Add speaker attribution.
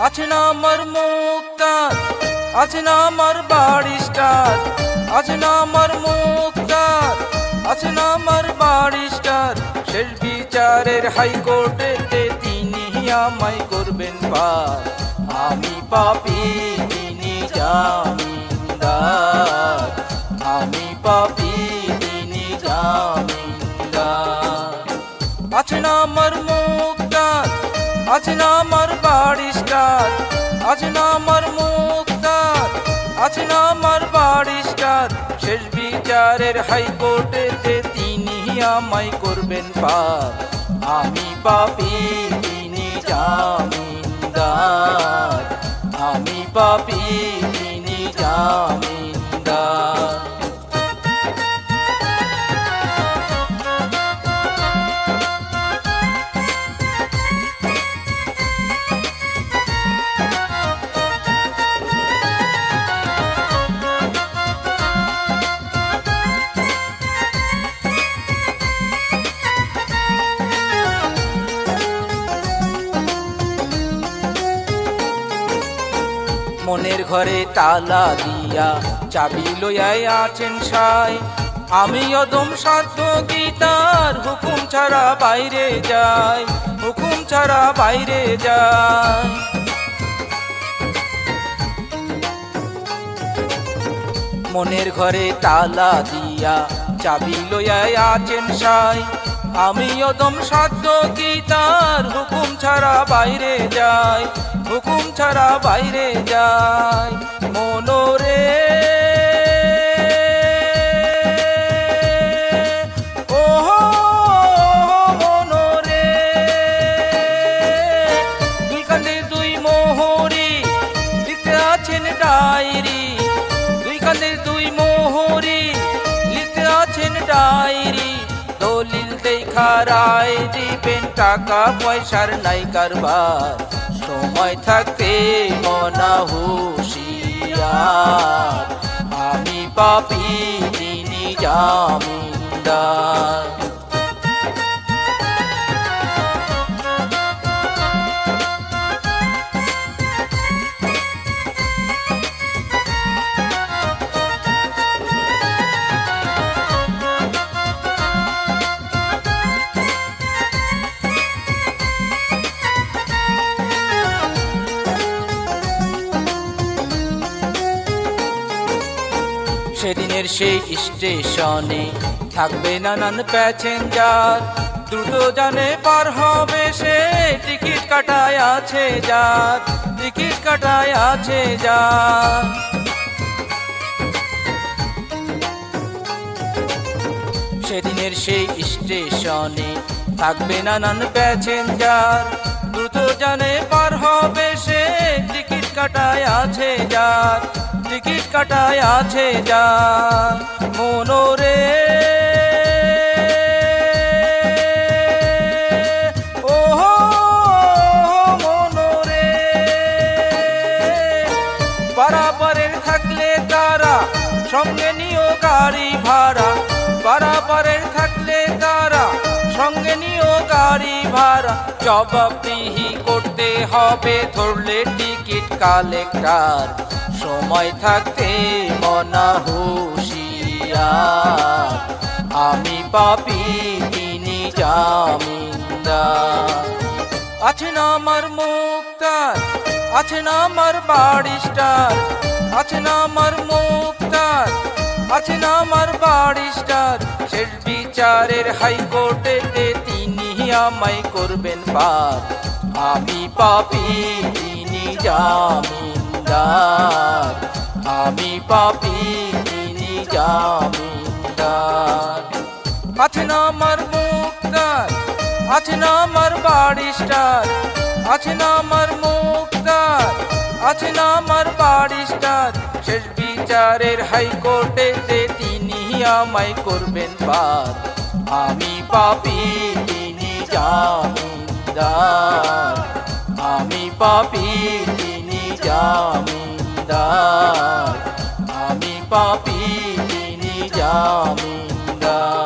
Speaker 1: আছে না আমার মুক্তার, আছে না আমার বারিস্টার, আছে না আমার মুক্তার, আছে না আমার বারিস্টার। শেষ বিচারের হাইকোর্টেতে তিনি আমায় করবেন পার। আমি পাপী তিনি জামিনদার, আমি পাপী তিনি জামিনদার। আছে না আমার মুক্তার, আছে না আমার বারিস্টার, আছে না আমার মুক্তার, আছে না আমার বারিস্টার। শেষ বিচারের হাইকোর্টেতে তিনি আমায় করবেন পার। আমি পাপী তিনি জামিনদার, আমি পাপী তিনি জামিনদার। মনের ঘরে তালা দিয়া চাবি লইয়াই আছেন সাই। আমি অদম সাধ্য গীতার হুকুম ছাড়া বাইরে যাই, হুকুম ছাড়া বাইরে যাই। মনের ঘরে তালা দিয়া চাবি লইয়াই আছেন সাই। আমি অদম সাধ্য গীতার হুকুম ছাড়া বাইরে যাই, হুকুম ছাড়া বাইরে যাই। মনোরে ওহো মনোরে, দুই কাঁধে দুই মোহরি লিখতে আছেন ডায়েরি, দুই কাঁধে দুই মোহরি লিখতে আছেন ডায়েরি। দলিল দেখা রায় দিবেন, টাকা পয়সার নাই কারবার। সময় থাকতে মনা হুঁশিয়ার, আমি পাপী তিনি জামিনদার। সেদিনের সেই স্টেশনে থাকবে নানান প্যাসেঞ্জার। দ্রুত জানে পার হবে সে, টিকিট কাটায় আছে যার, টিকিট কাটায় আছে যার। সেদিনের সেই স্টেশনে থাকবে নানান প্যাসেঞ্জার। দ্রুত জানে পার হবে সে, টিকিট কাটায় আছে যার, টিকিট কাটায় আছে যার। মনোরে ওহো মনোরে, পারাপারের থাকলে তারা সঙ্গে নিও গাড়ি ভাড়া, পারাপারের থাকলে তারা সঙ্গে নিও গাড়ি ভাড়া। জবাবদিহি করতে হবে ধরলে টিকিট কালেক্টর। সময় থাকতে মনা হুঁশিয়ার, আমি পাপী তিনি জামিনদার। আছে না আমার মুক্তার, আছে না আমার বারিস্টার, আছে না আমার মুক্তার, আছে না আমার বারিস্টার। শেষ বিচারের হাইকোর্টেতে তিনি আমায় করবেন পার। আমি পাপী তিনি জামিনদার, আমি পাপী তিনি জামিনদার। আছে না আমার মুক্তার, আছে না আমার বারিস্টার, আছে না আমার মুক্তার, আছে না আমার বারিস্টার। শেষ বিচারের হাইকোর্টেতে তিনি আমায় করবেন পার। আমি পাপী তিনি জামিনদার, আমি পাপী তিনি জামিনদার, আমি পাপী তিনি জামিনদার।